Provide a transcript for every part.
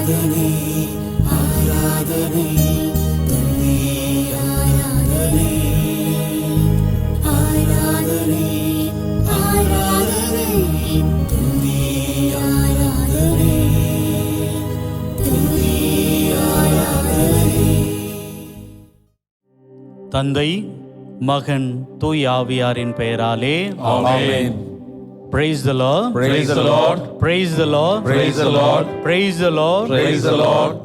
ஆராதனை ஆராதனை துதி ஆராதனை ஆராதனை ஆராதனை துதி ஆராதனை துதி ஆராதனை. தந்தை, மகன், தூய் ஆவியாரின் பெயராலே ஆமென். Praise the Lord. Praise the Lord. Praise the Lord. Praise the Lord. Praise the Lord. Praise the Lord.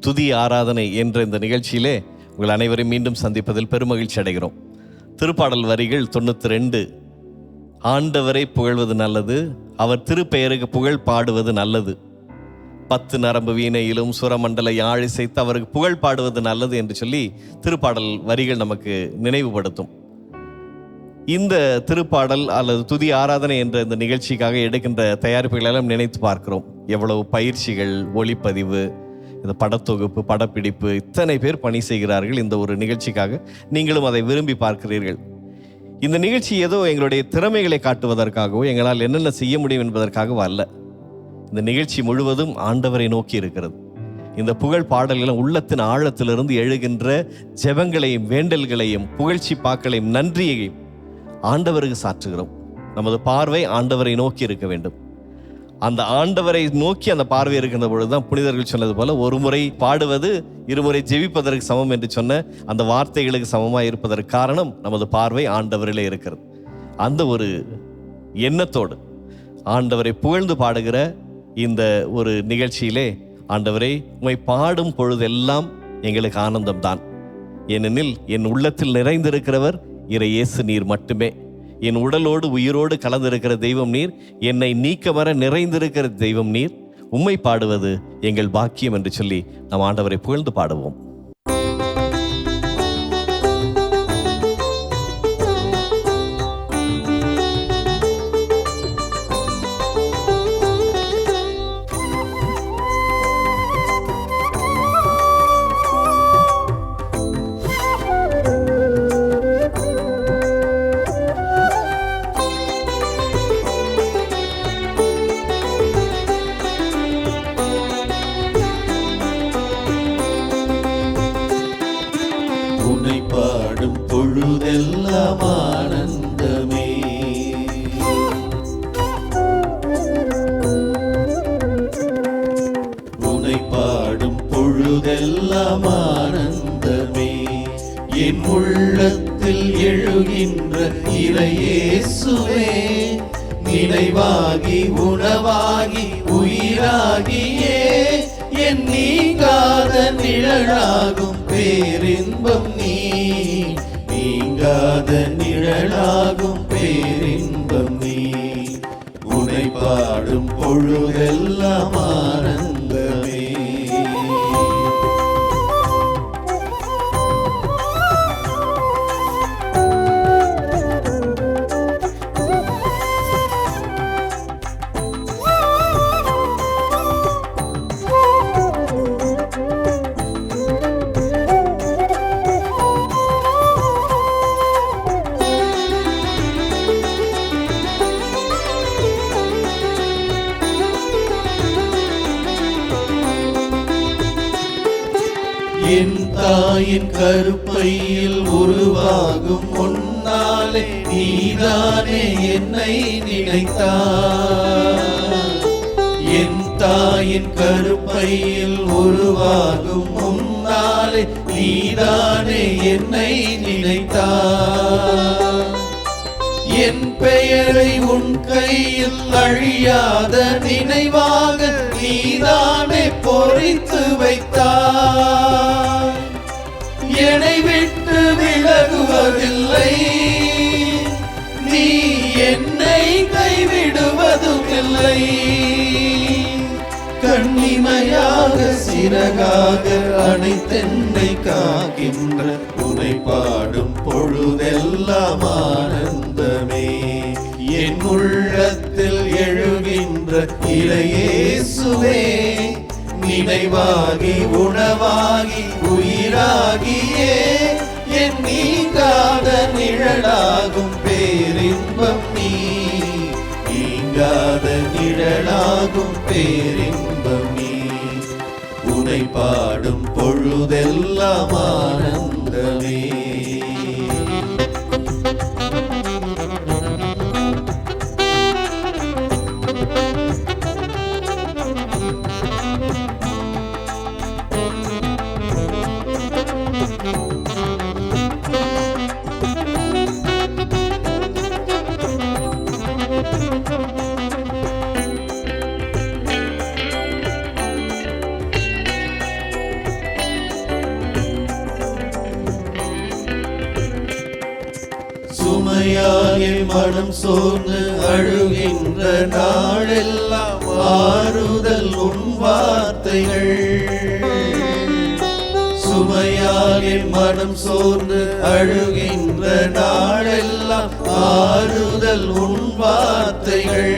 துதி ஆராதனை என்ற இந்த நிகழ்ச்சியிலே உங்கள் அனைவரையும் மீண்டும் சந்திப்பதில் பெருமகிழ்ச்சி அடைகிறோம். திருப்பாடல் வரிகள் 92. ஆண்டவரை புகழ்வது நல்லது, அவர் திருப்பெயருக்கு புகழ் பாடுவது நல்லது. 10 நரம்பு வீணையிலும் சுரமண்டல யாழ் இசைத்து அவருக்கு புகழ் பாடுவது நல்லது என்று சொல்லி திருப்பாடல் வரிகள் நமக்கு நினைவுபடுத்தும். இந்த திருப்பாடல் அல்லது துதி ஆராதனை என்ற இந்த நிகழ்ச்சிக்காக எடுக்கின்ற தயாரிப்புகளெல்லாம் நினைத்து பார்க்கிறோம். எவ்வளவு பயிற்சிகள், ஒளிப்பதிவு, இந்த படத்தொகுப்பு, படப்பிடிப்பு, இத்தனை பேர் பணி செய்கிறார்கள் இந்த ஒரு நிகழ்ச்சிக்காக. நீங்களும் அதை விரும்பி பார்க்கிறீர்கள். இந்த நிகழ்ச்சி ஏதோ எங்களுடைய திறமைகளை காட்டுவதற்காகவோ எங்களால் என்னென்ன செய்ய முடியும் என்பதற்காகவோ அல்ல. இந்த நிகழ்ச்சி முழுவதும் ஆண்டவரை நோக்கி இருக்கிறது. இந்த புகழ் பாடல்களும் உள்ளத்தின் ஆழத்திலிருந்து எழுகின்ற ஜெபங்களையும் வேண்டல்களையும் புகழ்ச்சி பாக்களையும் நன்றியையும் ஆண்டவருக்கு சாற்றுகிறோம். நமது பார்வை ஆண்டவரை நோக்கி இருக்க வேண்டும். அந்த ஆண்டவரை நோக்கி அந்த பார்வை இருக்கின்ற பொழுதுதான் புனிதர்கள் சொன்னது போல ஒரு முறை பாடுவது இருமுறை ஜெபிப்பதற்கு சமம் என்று சொன்ன அந்த வார்த்தைகளுக்கு சமமாக இருப்பதற்கு காரணம் நமது பார்வை ஆண்டவரிலே இருக்கிறது. அந்த ஒரு எண்ணத்தோடு ஆண்டவரை புகழ்ந்து பாடுகிற இந்த ஒரு நிகழ்ச்சியிலே, ஆண்டவரை உம்மை பாடும் பொழுதெல்லாம் எங்களுக்கு ஆனந்தம்தான். ஏனெனில் என் உள்ளத்தில் நிறைந்திருக்கிறவர் இறை இயேசு நீர் மட்டுமே. என் உடலோடு உயிரோடு கலந்திருக்கிற தெய்வம் நீர், என்னை நீக்கமர நிறைந்திருக்கிற தெய்வம் நீர். உம்மை பாடுவது எங்கள் பாக்கியம் என்று சொல்லி நம் ஆண்டவரை புகழ்ந்து பாடுவோம். உன்னை பாடும் பொழுதெல்லாம் ஆனந்தமே. உன்னை பாடும் பொழுதெல்லாம் ஆனந்தமே. என் உள்ளத்தில் எழுகின்ற இறையேசுவே, நினைவாகி உணவாகி உயிராகியே என் நீங்காத நிழலாகும் பேரின்பம் நீ. நீங்காத நிழலாகும் பேரின்பம் நீ. உன்னை பாடும் பொழுதெல்லாம் ஆனந்தமே. என் தாயின் கருப்பையில் உருவாகும் முன்னாலே நீதானே என்னை நினைத்தாய். என் தாயின் கருப்பையில் உருவாகும் முன்னாலே நீதானே என்னை நினைத்தாய். என் பெயரை உன் கையில் அழியாத நினைவாக நீதானே பொறித்து வைத்தாய். என்னை விட்டு விலகுவதில்லை, நீ என்னை கைவிடுவதும் இல்லை. கண்ணிமையாக சிறகாக அனைத்தென்னை காக்கின்ற உன்னை பாடும் பொழுதெல்லாம் ஆனந்தமே. என் உள்ளத்தில் எழுகின்ற இறையேசுவே, நினைவாகி உணவாகி உயிராகியே என் நீங்காத நிழலாகும் பேரின்பம் நீ. நீங்க நீங்காத நிழலாகும் பேரின்பம் நீ. உனை பாடும் பொழுதெல்லாம் ஆனந்தமே. சுமையால் என் மனம் சோர்ந்து அழுகின்ற நாளெல்லாம் ஆறுதல் உன் வார்த்தைகள். சுமையால் என் மனம் சோர்ந்து அழுகின்ற நாளெல்லாம் ஆறுதல் உன் வார்த்தைகள்.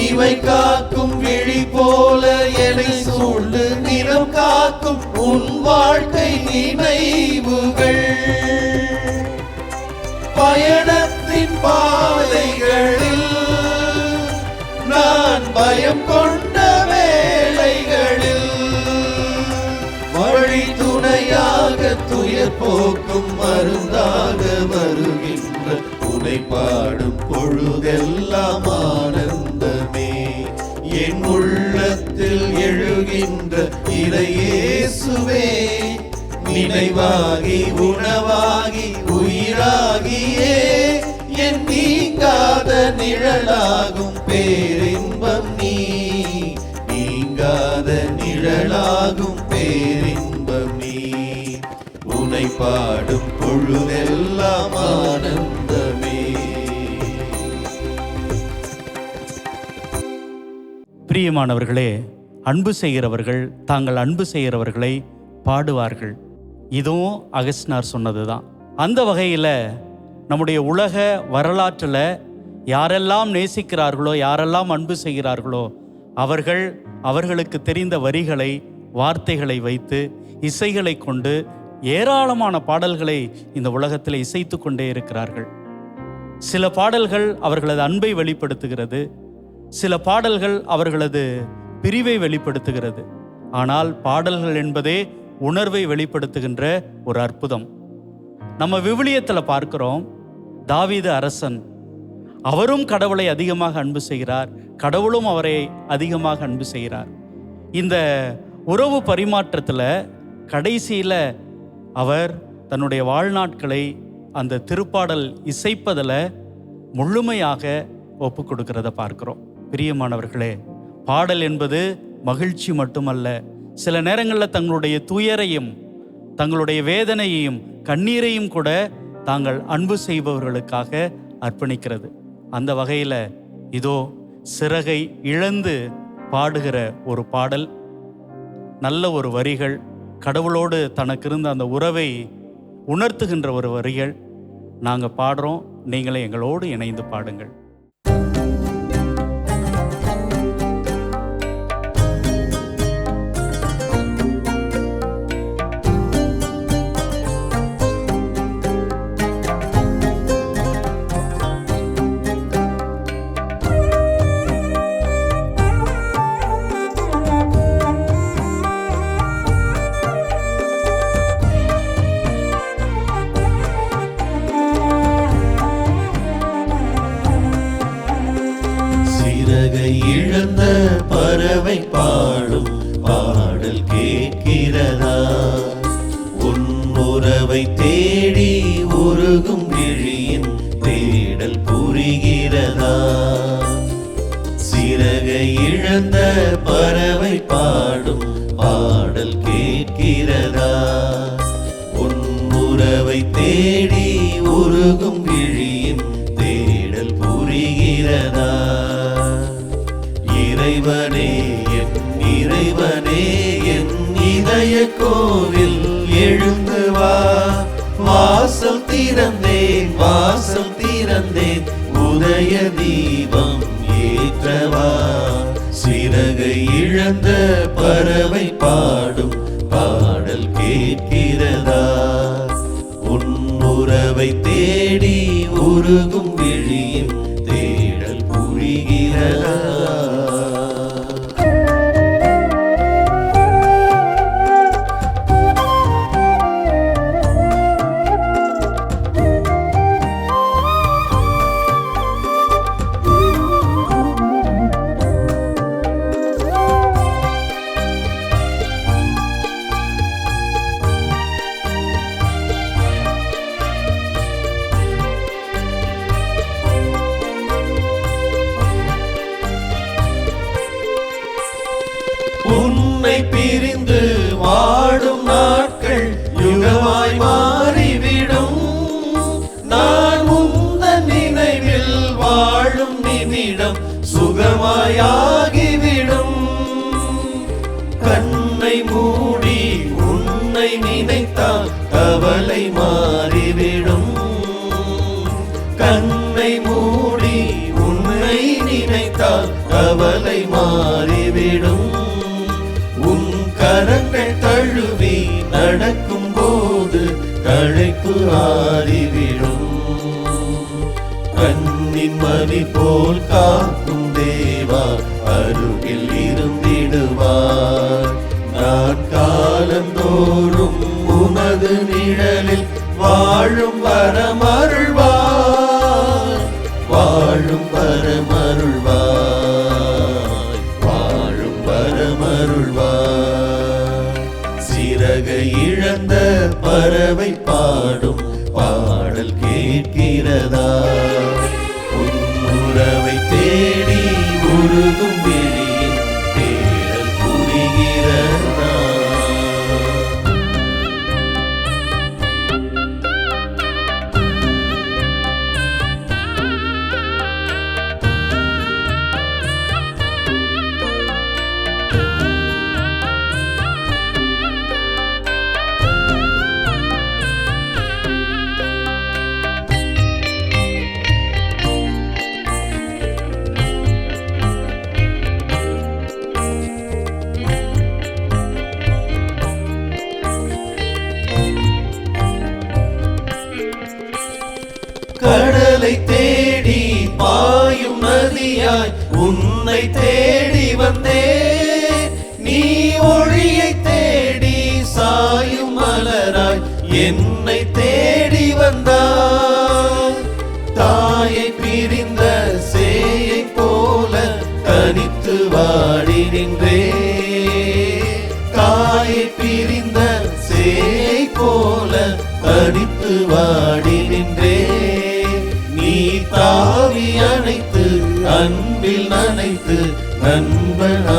இவை காக்கும் விழி போல என்னை சூழ்ந்து நிறம் காக்கும் உன் வாழ்க்கை நினைவுகள். பயணத்தின் பாதைகளில் நான் பயம் கொண்ட வேளைகளில் வழி துணையாக துயர் போக்கும் மருந்தாக வருகின்ற உனை பாடும் பொழுதெல்லாம் ஆனந்தமே. என் உள்ளத்தில் எழுகின்ற இறையேசுவே, நினைவாகி உணவாகி உயிராகியே என் நீங்காத நிழலாகும் பேரின்பம் நீ. நீங்காத நிழலாகும் பேரின்பம் நீ. உனை பாடும் பொழுதெல்லாம் ஆனந்தமே. பிரியமானவர்களே, அன்பு செய்கிறவர்கள் தாங்கள் அன்பு செய்கிறவர்களை பாடுவார்கள். இதுவும் அகஸ்டினார் சொன்னதுதான். அந்த வகையில் நம்முடைய உலக வரலாற்றில் யாரெல்லாம் நேசிக்கிறார்களோ, யாரெல்லாம் அன்பு செய்கிறார்களோ, அவர்களுக்கு தெரிந்த வரிகளை, வார்த்தைகளை வைத்து, இசைகளை கொண்டு ஏராளமான பாடல்களை இந்த உலகத்தில் இசைத்து கொண்டே இருக்கிறார்கள். சில பாடல்கள் அவர்களது அன்பை வெளிப்படுத்துகிறது, சில பாடல்கள் அவர்களது பிரிவை வெளிப்படுத்துகிறது. ஆனால் பாடல்கள் என்பதே உணர்வை வெளிப்படுத்துகின்ற ஒரு அற்புதம். நம்ம விவிலியத்தில் பார்க்கிறோம், தாவீது அரசன், அவரும் கடவுளை அதிகமாக அன்பு செய்கிறார், கடவுளும் அவரை அதிகமாக அன்பு செய்கிறார். இந்த உறவு பரிமாற்றத்தில் கடைசியில் அவர் தன்னுடைய வாழ்நாட்களை அந்த திருப்பாடல் இசைப்பதில் முழுமையாக ஒப்பு கொடுக்கிறத பார்க்கிறோம். பிரியமானவர்களே, பாடல் என்பது மகிழ்ச்சி மட்டுமல்ல, சில நேரங்களில் தங்களுடைய துயரையும் தங்களுடைய வேதனையையும் கண்ணீரையும் கூட தாங்கள் அன்பு செய்பவர்களுக்காக அர்ப்பணிக்கிறது. அந்த வகையில் இதோ சிறகை இழந்து பாடுகிற ஒரு பாடல், நல்ல ஒரு வரிகள், கடவுளோடு தனக்கு இருந்த அந்த உறவை உணர்த்துகின்ற ஒரு வரிகள் நாங்கள் பாடுறோம். நீங்களே எங்களோடு இணைந்து பாடுங்கள். இழந்த பறவை பாடும் பாடல் கேட்கிறதா? உன் உறவை தேடி உருகும் விழியின் தேடல் புரிகிறதா? சிறகை இழந்த பறவை பாடும் பாடல் கேட்கிறதா? உன் உறவை தேடி உருகும் விழியின் தேடல் புரிகிறதா? இறைவனே என் இறைவனே, என் இதய கோவில் எழுந்து வா. வாசல் திறந்தேன், வாசல் திறந்தேன், உதய தீபம் ஏற்றவா. சிறகை இழந்த பறவை பாடும் பாடல் கேட்கிறதா? உன் உறவை தேடி உருகும் விழியின் தேடல் பிரிந்து வாடும் நாட்கள் யுகமாய் மாறிவிடும். நான் உந்தன் நினைவில் வாழும் நிமிடம் சுகமாயாகிவிடும். கண்ணை மூடி உன்னை நினைத்தால் கவலை மாறிவிடும். கண்ணை மூடி உன்னை நினைத்தால் கவலை மாறிவிடும். உன் கரங்கள் தழுவி நடக்கும் போது களைப்பு ஆறிவிடும். கண்ணின் மணி போல் காக்கும் தேவா அருகில் இருந்திடுவார். நான் காலந்தோறும் உமது நிழலில் வாழும் வரமருள்வார். வாழும் வரமருள்வார். வாழும் வரமருள்வார். சிறகை இழந்த பறவை பாடும் பாடல் கேட்கிறதா? உன் உறவை தேடி உருகும் விழியின் தேடல் புரிகிறதா? கடலை தேடி பாயும் நதியாய் உன்னை தேடி வந்தே. நீ ஒளியை தேடி சாயும் மலராய் என்னை தேடி வந்தாய். தாயை பிரிந்த சேயை போல தனித்து வாடி நின்றே. தாயை பிரிந்த சேயை போல தனித்து வாடி நின்றே. நீ தாவி அணைத்து அன்பில் நனைத்து நண்பனாகின்றார்.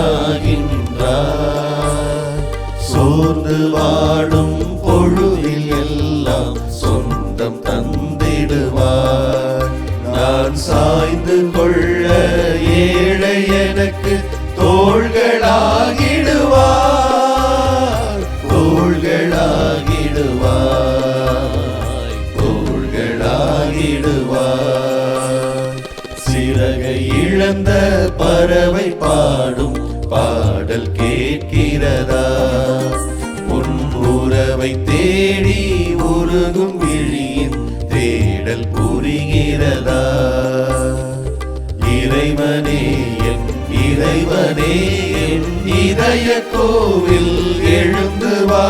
சோர்ந்து வாடும் பொழுதில் எல்லாம் சொந்தம் தந்திடுவார். நான் சாய்ந்து கொள்ள ஏழை எனக்கு தோள்களாகிடுவார். தோள்களாகிடுவார். தோள்களாகிடுவார். சிறகை இழந்த பறவை பாடும் பாடல் கேட்கிறதா? உன் உறவை தேடி உருகும் விழியின் தேடல் புரிகிறதா? இறைவனே என் இறைவனே என் இதய கோவில் எழுந்து வா.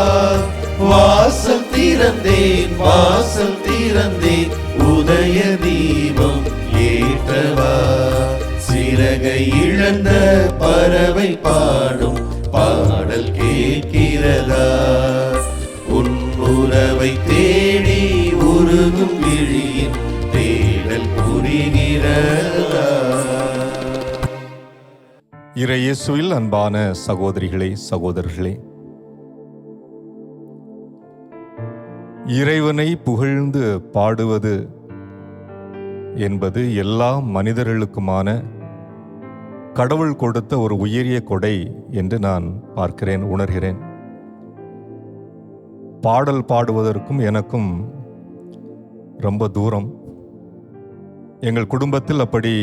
வாசல் திறந்தேன் வாசல் திறந்தேன் உதய தீபம் ஏற்றவா. சிறகை இழந்த பறவை பாடும் பாடல் கேட்கிறதா? உன் உறவை தேடி உருகும் விழியின் தேடல் புரிகிறதா? இறை இயேசுவில் அன்பான சகோதரிகளே சகோதரர்களே, இறைவனை புகழ்ந்து பாடுவது என்பது எல்லா மனிதர்களுக்குமான கடவுள் கொடுத்த ஒரு உயரிய கொடை என்று நான் பார்க்கிறேன், உணர்கிறேன். பாடல் பாடுவதற்கும் எனக்கும் ரொம்ப தூரம். எங்கள் குடும்பத்தில் அப்படி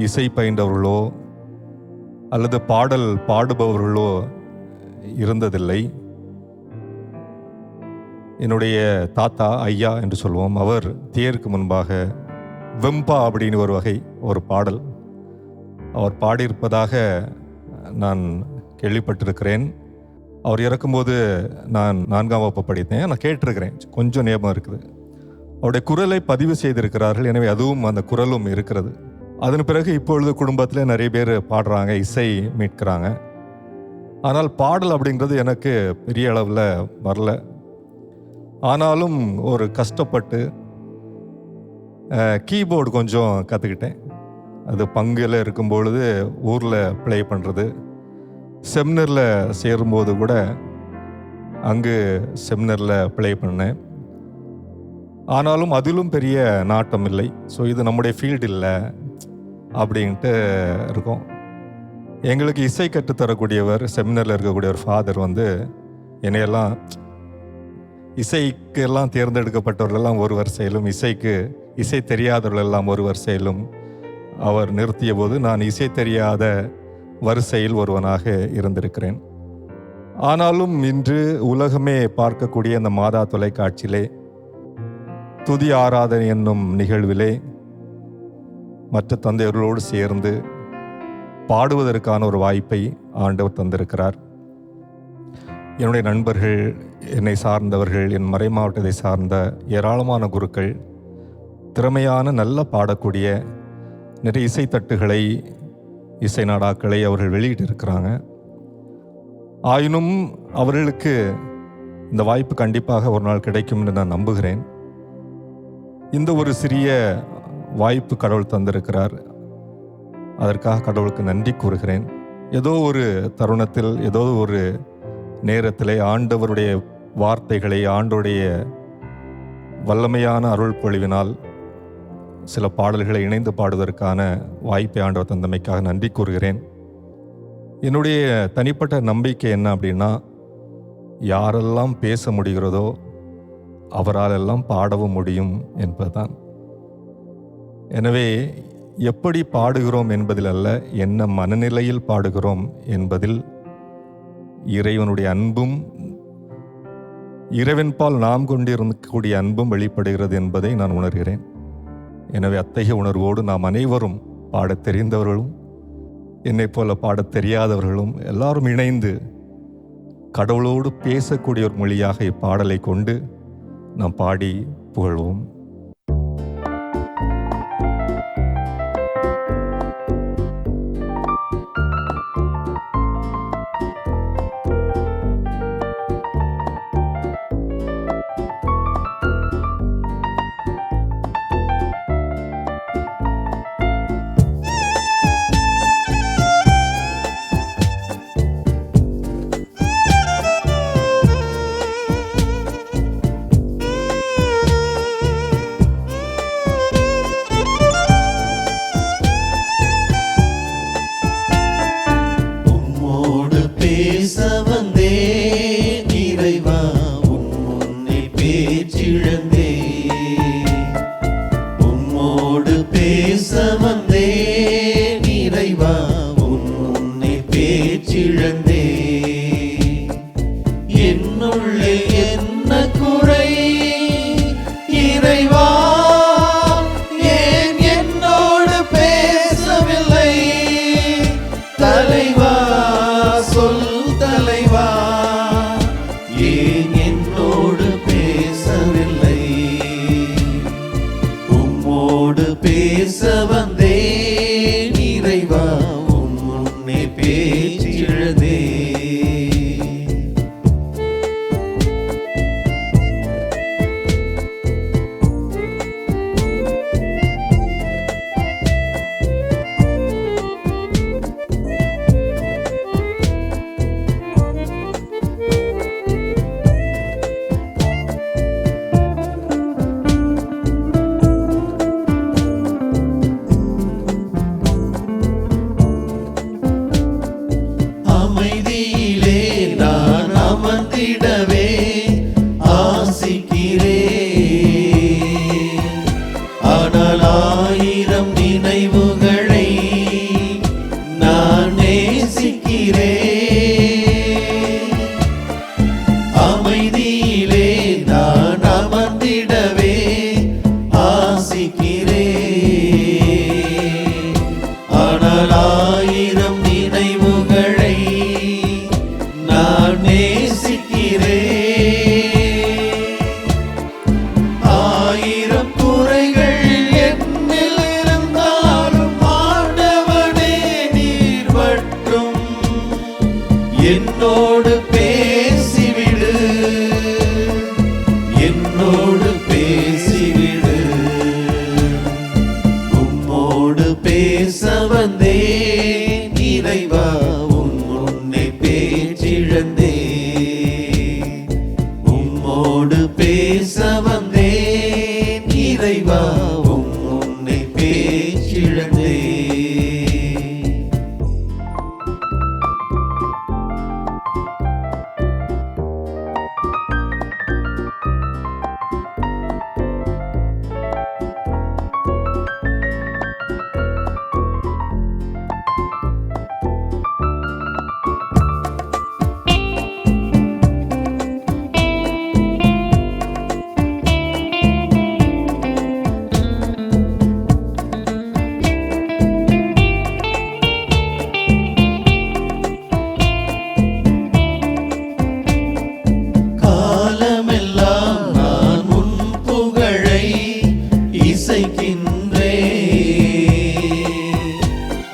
இசை பயின்றவர்களோ அல்லது பாடல் பாடுபவர்களோ இருந்ததில்லை. என்னுடைய தாத்தா, ஐயா என்று சொல்வோம், அவர் தேருக்கு முன்பாக வெம்பா அப்படின்னு ஒரு பாடல் அவர் பாடியிருப்பதாக நான் கேள்விப்பட்டிருக்கிறேன். அவர் இறக்கும்போது நான் 4ஆம் வகுப்பு படித்தேன். நான் கேட்டிருக்கிறேன், கொஞ்சம் ஞாபகம் இருக்குது. அவருடைய குரலை பதிவு செய்திருக்கிறார்கள், எனவே அதுவும் அந்த குரலும் இருக்கிறது. அதன் பிறகு இப்பொழுது குடும்பத்தில் நிறைய பேர் பாடுறாங்க, இசை மீட்கிறாங்க. ஆனால் பாடல் அப்படிங்கிறது எனக்கு பெரிய அளவில் வரல. ஆனாலும் ஒரு கஷ்டப்பட்டு கீபோர்டு கொஞ்சம் கற்றுக்கிட்டேன். அது பங்கில் இருக்கும் பொழுது ஊரில் ப்ளே பண்ணுறது, செமினரில் சேரும்போது கூட அங்கு செமினரில் ப்ளே பண்ணேன். ஆனாலும் அதிலும் பெரிய நாட்டம் இல்லை. ஸோ இது நம்முடைய ஃபீல்டு இல்லை அப்படின்ட்டு இருக்கும். எங்களுக்கு இசை கற்றுத்தரக்கூடியவர், செமினரில் இருக்கக்கூடிய ஒரு ஃபாதர் வந்து என்னையெல்லாம் இசைக்கெல்லாம் தேர்ந்தெடுக்கப்பட்டவர்களெல்லாம் ஒரு வரிசையிலும், இசை தெரியாதவர்களெல்லாம் ஒரு வரிசையிலும் அவர் நிறுத்திய போது நான் இசை தெரியாத வரிசையில் ஒருவனாக இருந்திருக்கிறேன். ஆனாலும் இன்று உலகமே பார்க்கக்கூடிய இந்த மாதா தொலைக்காட்சியிலே துதி ஆராதனை என்னும் நிகழ்விலே மற்ற தந்தையர்களோடு சேர்ந்து பாடுவதற்கான ஒரு வாய்ப்பை ஆண்டவர் தந்திருக்கிறார். என்னுடைய நண்பர்கள், என்னை சார்ந்தவர்கள், என் மறை மாவட்டத்தை சார்ந்த ஏராளமான குருக்கள் திறமையான நல்ல பாடக்கூடிய நிறைய இசைத்தட்டுகளை, இசை நாடாக்களை அவர்கள் வெளியிட்டிருக்கிறாங்க. ஆயினும் அவர்களுக்கு இந்த வாய்ப்பு கண்டிப்பாக ஒரு நாள் கிடைக்கும் என்று நான் நம்புகிறேன். இந்த ஒரு சிறிய வாய்ப்பு கடவுள் தந்திருக்கிறார். அதற்காக கடவுளுக்கு நன்றி கூறுகிறேன். ஏதோ ஒரு தருணத்தில், ஏதோ ஒரு நேரத்திலே ஆண்டவருடைய வார்த்தைகளை, ஆண்டவருடைய வல்லமையான அருள் பொழிவினால் சில பாடல்களை இணைந்து பாடுவதற்கான வாய்ப்பை ஆண்டவர் தந்தமைக்காக நன்றி கூறுகிறேன். என்னுடைய தனிப்பட்ட நம்பிக்கை என்ன அப்படின்னா, யாரெல்லாம் பேச முடிகிறதோ அவரால் எல்லாம் பாடவும் முடியும் என்பதுதான். எனவே எப்படி பாடுகிறோம் என்பதில் அல்ல, என்ன மனநிலையில் பாடுகிறோம் என்பதில் இறைவனுடைய அன்பும் இறைவன்பால் நாம் கொண்டிருக்கக்கூடிய அன்பும் வெளிப்படுகிறது என்பதை நான் உணர்கிறேன். எனவே அத்தகைய உணர்வோடு நாம் அனைவரும் பாடத் தெரிந்தவர்களும் என்னை போல பாடத் தெரியாதவர்களும் எல்லாரும் இணைந்து கடவுளோடு பேசக்கூடிய ஒரு மொழியாக இப்பாடலை கொண்டு நாம் பாடி புகழ்வோம். என்னோடு பேசிவிடு, என்னோடு பேசிவிடு. உம்மோடு பேச வந்தேன் இறைவா, உன் முன்னே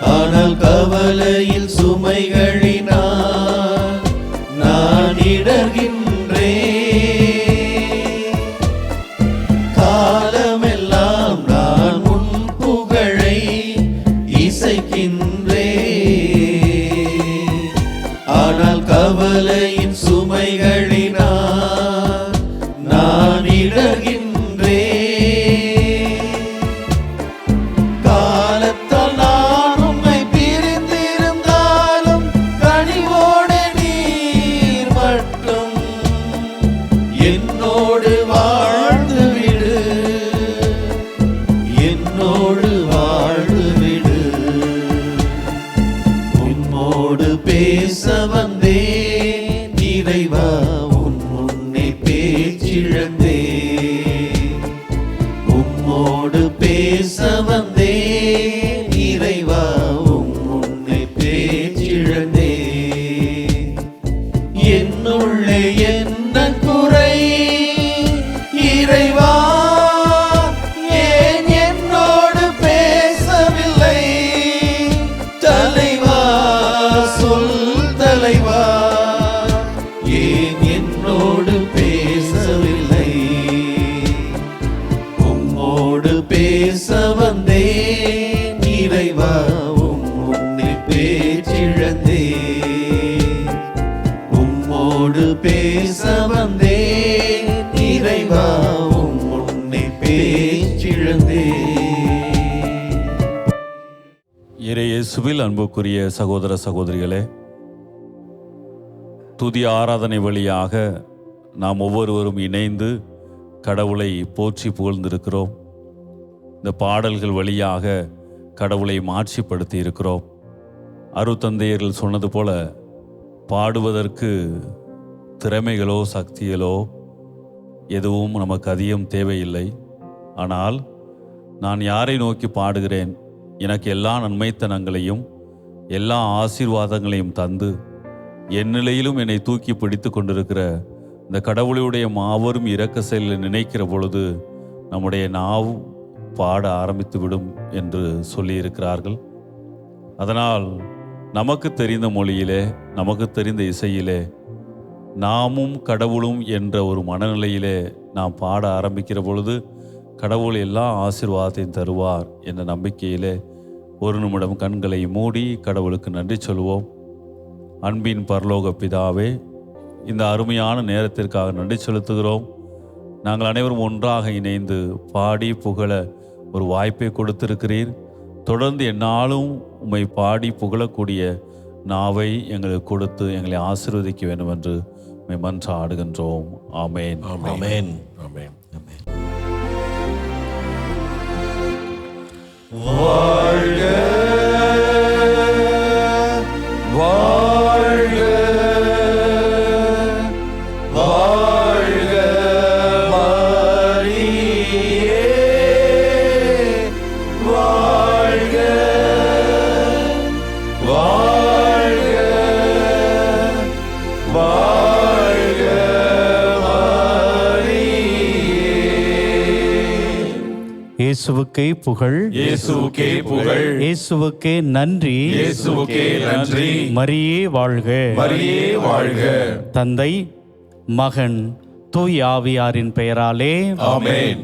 ஆனால் கவலையில் சுமைகளினால் நான் இடர்கின்றேன். காலமெல்லாம் நான் உன் புகழை இசைக்கின்றேன். ஆனால் கவலையின் சுமைகளினால் நான் இடர்கின்றேன். காலத்தால் நான் உம்மை பிரிந்திருந்தாலும் கனிவோடு நீர் மட்டும் என்னோடு வாழ்ந்துவிடு, என்னோடு வாழ்ந்துவிடு. உம்மோடு பேச வந்தேன் இறைவா, உன் முன்னே பேச்சிழந்தேன். உம்மோடு பேச வந்தேன் இறைவா, உன் முன்னே பேச்சிழந்தேன். என்னுள்ளே என்ன குறை இறைவா, ஏன் என்னோடு பேசவில்லை? தலைவா சொல் தலைவா, ஏன் என்னோடு பேசவில்லை? உம்மோடு பேச வந்தேன் இறைவா, உம் முன்னே பேச்சிழந்தேன். உம்மோடு பேச வந்தேன் இறைவா, உம் முன்னே பேச்சிழந்தேன். இயேசுவில் அன்புக்குரிய சகோதர சகோதரிகளே, துதி ஆராதனை வழியாக நாம் ஒவ்வொருவரும் இணைந்து கடவுளை போற்றி புகழ்ந்திருக்கிறோம். இந்த பாடல்கள் வழியாக கடவுளை மாட்சிப்படுத்தி இருக்கிறோம். அருத்தந்தையர்கள் சொன்னது போல பாடுவதற்கு திறமைகளோ சக்திகளோ எதுவும் நமக்கு அதிகம் தேவையில்லை. ஆனால் நான் யாரை நோக்கி பாடுகிறேன்? எனக்கு எல்லா நன்மைத்தனங்களையும் எல்லா ஆசீர்வாதங்களையும் தந்து என் நிலையிலும் என்னை தூக்கி பிடித்து கொண்டிருக்கிற இந்த கடவுளுடைய மாபெரும் இரக்க செயலை நினைக்கிற பொழுது நம்முடைய நாவு பாட ஆரம்பித்து விடும் என்று சொல்லியிருக்கிறார்கள். அதனால் நமக்கு தெரிந்த மொழியிலே, நமக்கு தெரிந்த இசையிலே, நாமும் கடவுளும் என்ற ஒரு மனநிலையிலே நாம் பாட ஆரம்பிக்கிற பொழுது கடவுள் எல்லா ஆசீர்வாதத்தையும் தருவார் என்ற நம்பிக்கையிலே ஒரு நிமிடம் கண்களை மூடி கடவுளுக்கு நன்றி சொல்வோம். அன்பின் பரலோக பிதாவே, இந்த அருமையான நேரத்திற்காக நன்றி செலுத்துகிறோம். நாங்கள் அனைவரும் ஒன்றாக இணைந்து பாடி புகழ ஒரு வாய்ப்பை கொடுத்திருக்கிறீர். தொடர்ந்து எந்நாளும் உம்மை பாடி புகழக்கூடிய நாவை எங்களுக்கு கொடுத்து எங்களை ஆசீர்வதிக்க வேண்டும் என்று உம்மை மன்றாடுகின்றோம். ஆமென். ஆமென். ஆமென். வாழ்க வாழ்க வாழ்க மரியே, வாழ்க வாழ்க வாழ்க இயேசுவுக்கே புகழ், இயேசுவுக்கே புகழ், இயேசுவுக்கே நன்றி, இயேசுவுக்கே நன்றி. மரியே வாழ்க. மரியே வாழ்க. தந்தை, மகன், தூய் ஆவியாரின் பெயராலே ஆமென்.